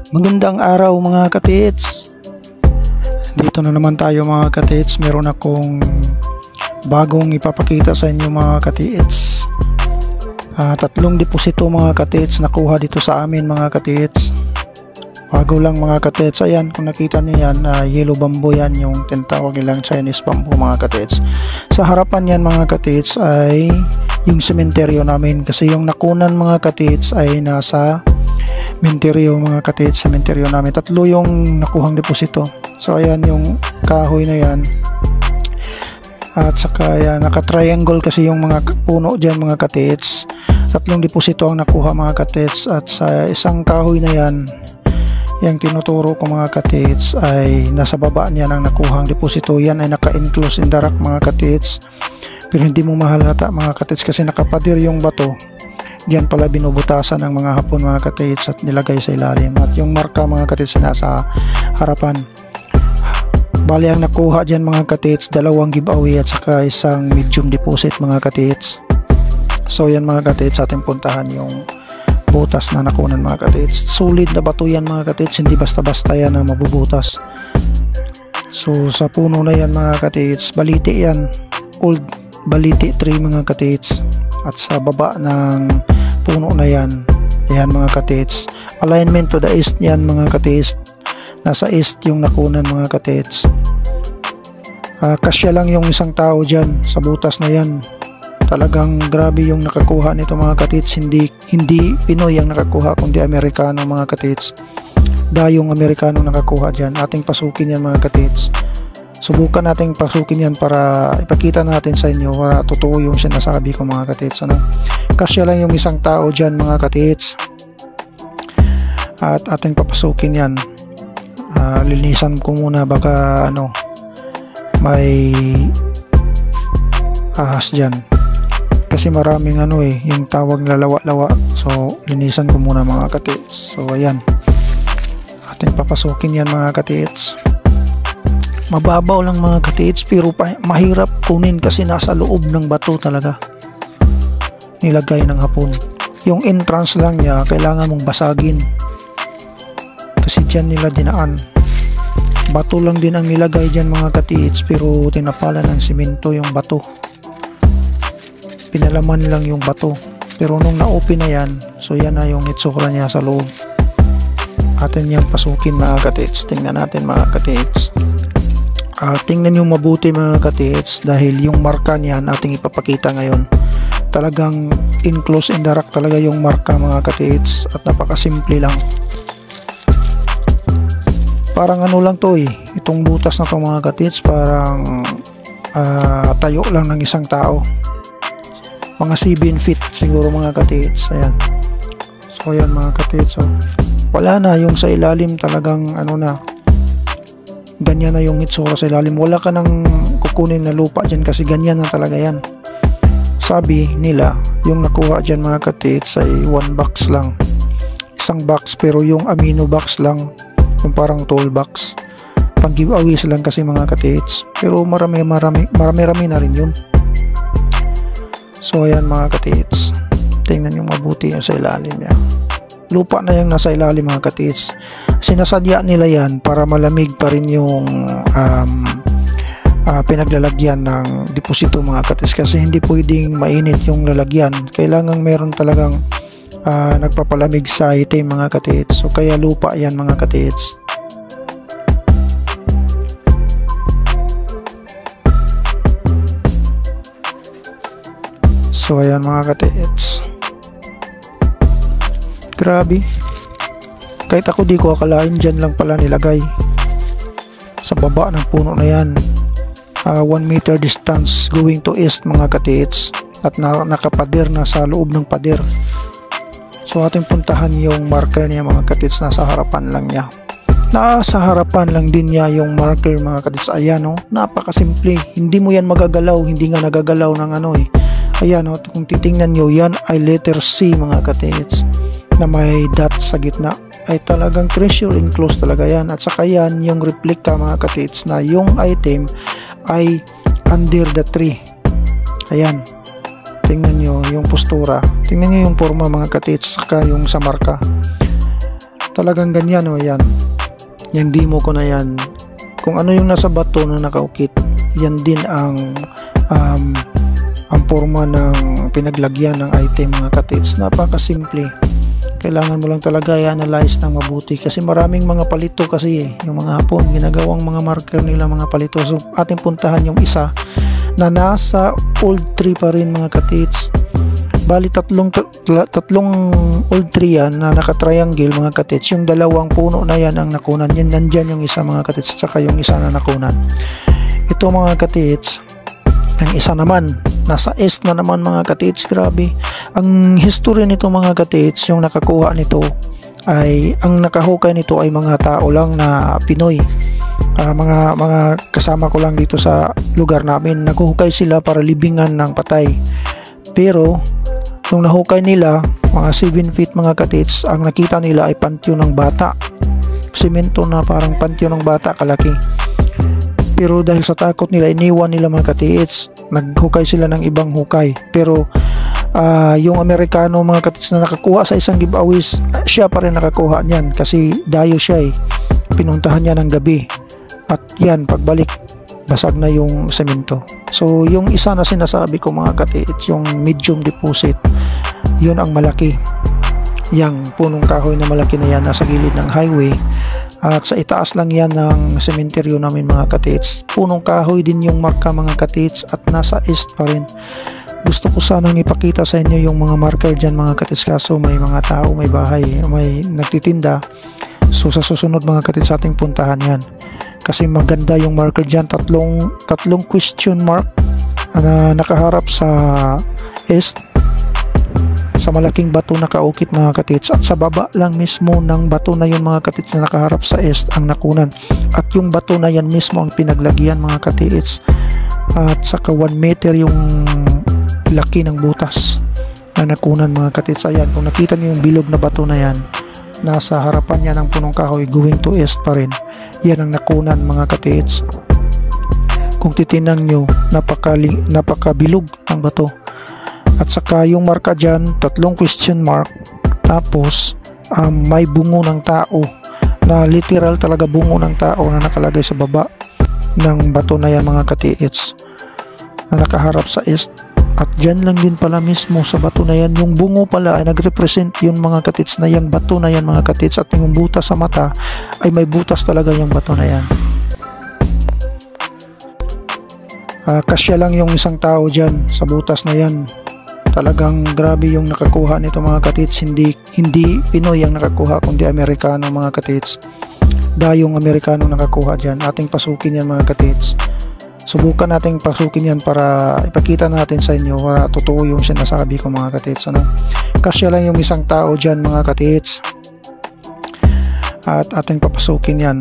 Magandang araw mga katits. Dito na naman tayo mga katits. Meron akong bagong ipapakita sa inyo mga katits. Tatlong deposito mga katits nakuha dito sa amin mga katits. Bago lang mga katits. Ayan, kung nakita niyo yan, yellow bamboo yan, yung tinatawag nilang Chinese bamboo mga katits. Sa harapan yan mga katits ay yung sementeryo namin, kasi yung nakunan mga katits ay nasa sementeryo mga katits, sementeryo namin. Tatlo yung nakuhang deposito. So ayan yung kahoy na yan, at saka yan, naka-triangle kasi yung mga puno dyan mga katits. Tatlong deposito ang nakuha mga katits, at sa isang kahoy na yan, yung tinuturo ko mga katits ay nasa baba niya ng nakuhang deposito. Yan ay naka-enclose in the rock mga katits, pero hindi mo mahalata mga katits kasi nakapadir yung bato. Diyan pala binubutasan ng mga hapon mga katits at nilagay sa ilalim. At yung marka mga katits na nasa harapan. Bali ang nakuha dyan mga katits, dalawang giveaway at saka isang medium deposit mga katits. So yan mga katits, ating puntahan yung butas na nakunan mga katits. Solid na bato yan mga katits, hindi basta-basta yan na mabubutas. So sa puno na yan mga katits, baliti yan, old baliti tree mga katits. At sa baba ng puno na yan, ayan mga katits, alignment to the east yan mga katits. Nasa east yung nakunan mga katits. Kasya lang yung isang tao dyan sa butas na yan. Talagang grabe yung nakakuha nito mga katits. Hindi Pinoy ang nakakuha, kundi Amerikano mga katits. Dayong Amerikano nakakuha dyan. Ating pasukin yan mga katits. Subukan nating pasukin yan para ipakita natin sa inyo para totoo yung sinasabi ko mga katits. Kasya lang yung isang tao dyan mga katits. At ating papasukin yan. Linisan ko muna, baka may ahas dyan. Kasi maraming yung tawag na lawa-lawa. So linisan ko muna mga katits. So ayan, ating papasukin yan mga katits. Mababaw lang mga katits, pero mahirap kunin kasi nasa loob ng bato talaga nilagay ng hapon. Yung entrance lang niya kailangan mong basagin kasi dyan nila dinaan. Bato lang din ang nilagay dyan mga katits, pero tinapalan ng simento yung bato. Pinalaman lang yung bato, pero nung na-open na yan, so yan na yung itsura niya sa loob. Atin yung pasukin mga katits. Tingnan natin mga katits. Tingnan nyo mabuti mga katits, dahil yung marka niyan ating ipapakita ngayon. Talagang enclose in the rock talaga yung marka mga katits, at napakasimple lang. Parang lang to itong butas na to mga katits, parang tayo lang ng isang tao. Mga 7 feet siguro mga katits. Ayan. So ayan mga katits. So, wala na yung sa ilalim, talagang na. Ganyan na yung itsura sa ilalim. Wala ka nang kukunin na lupa dyan kasi ganyan na talaga yan. Sabi nila, yung nakuha dyan mga katits ay 1 box lang. Isang box, pero yung amino box lang. Yung parang toolbox. Pang giveaways lang kasi mga katits. Pero marami na rin yun. So ayan mga katits, tingnan nyo mabuti yung sa ilalim niya. Lupa na yung nasa ilalim mga katits. Sinasadya nila yan para malamig pa rin yung pinaglalagyan ng deposito mga katits, kasi hindi pwedeng mainit yung lalagyan. Kailangan meron talagang nagpapalamig sa item mga katits. So kaya lupa yan mga katits. So ayan mga katits, grabe, kahit ako di ko akalain dyan lang pala nilagay sa baba ng puno na yan. 1 meter distance going to east mga katits, at nakapader na sa loob ng pader. So ating puntahan yung marker niya mga katits. Nasa harapan lang niya, nasa harapan lang din niya yung marker mga katits. Ayan napakasimple, hindi mo yan magagalaw, hindi nga nagagalaw ng ayan kung titingnan nyo, yan ay letter C mga katits, na may dot sa gitna. Ay talagang pressure enclosed talaga yan. At saka yan yung replica mga katits, na yung item ay under the tree. Ayan, tingnan nyo yung postura, tingnan nyo yung forma mga katits, saka yung sa marka. Talagang ganyan o yan. Yung demo ko na yan. Kung ano yung nasa bato na nakaukit, yan din ang forma ng pinaglagyan ng item mga katits. Napakasimple. Kailangan mo lang talaga i-analyze ng mabuti kasi maraming mga palito kasi yung mga Hapon ginagawang mga marker nila mga palito. So ating puntahan yung isa na nasa old tree pa rin mga katits. Bali tatlong old tree yan na naka-triangle mga katits. Yung dalawang puno na yan ang nakunan. Yan nandyan yung isa mga katits, tsaka yung isa na nakunan. Ito mga katits, ang isa naman nasa east na naman mga katits. Grabe ang history nito mga katits. Yung nakakuha nito ay, ang nakahukay nito ay mga tao lang na Pinoy. Mga kasama ko lang dito sa lugar namin. Naghuhukay sila para libingan ng patay. Pero nung nahukay nila, mga 7 feet mga katits, ang nakita nila ay pantyo ng bata. Semento na parang pantyo ng bata kalaki. Pero dahil sa takot nila, iniwan nila mga katits. Naghukay sila ng ibang hukay. Pero yung Amerikano mga katits na nakakuha sa isang giveaways, siya pa rin nakakuha niyan kasi dayo siya pinuntahan niya ng gabi. At yan, pagbalik, basag na yung semento. So yung isa na sinasabi ko mga katits, yung medium deposit, yun ang malaki. Yang punong kahoy na malaki na yan nasa gilid ng highway. At sa itaas lang yan ng sementeryo namin mga katits. Punong kahoy din yung marka mga katits at nasa east pa rin. Gusto ko sanang ipakita sa inyo yung mga marker dyan mga katits, kaso may mga tao, may bahay, may nagtitinda. So sa susunod mga katits ating puntahan yan. Kasi maganda yung marker dyan. Tatlong question mark na nakaharap sa east, sa malaking bato na kaukit mga katits, at sa baba lang mismo ng bato na yun mga katits na nakaharap sa east ang nakunan. At yung bato na yan mismo ang pinaglagyan mga katits. At saka 1 meter yung laki ng butas na nakunan mga katits. Ayan, kung nakita niyo yung bilog na bato na yan, nasa harapan niya ng punong kahoy, going to east pa rin. Yan ang nakunan mga katits. Kung titinang nyo, napakabilog ang bato. At saka yung marka dyan, 3 question mark. Tapos may bungo ng tao, na literal talaga bungo ng tao na nakalagay sa baba ng bato na yan mga katits, na nakaharap sa east. At dyan lang din pala mismo sa bato na yan, yung bungo pala ay nagrepresent yun mga katits, na yung bato na yan mga katits. At yung butas sa mata ay may butas talaga yung bato na yan. Kasya lang yung isang tao dyan sa butas na yan. Talagang grabe yung nakakuha nito mga katits. Hindi Pinoy ang nakakuha, kundi Amerikano mga katits. Dayong Amerikano nakakuha dyan. Ating pasukin yan mga katits. Subukan nating pasukin yan para ipakita natin sa inyo para totoo yung sinasabi ko mga katits. Kasya lang yung isang tao dyan mga katits. At ating papasukin yan.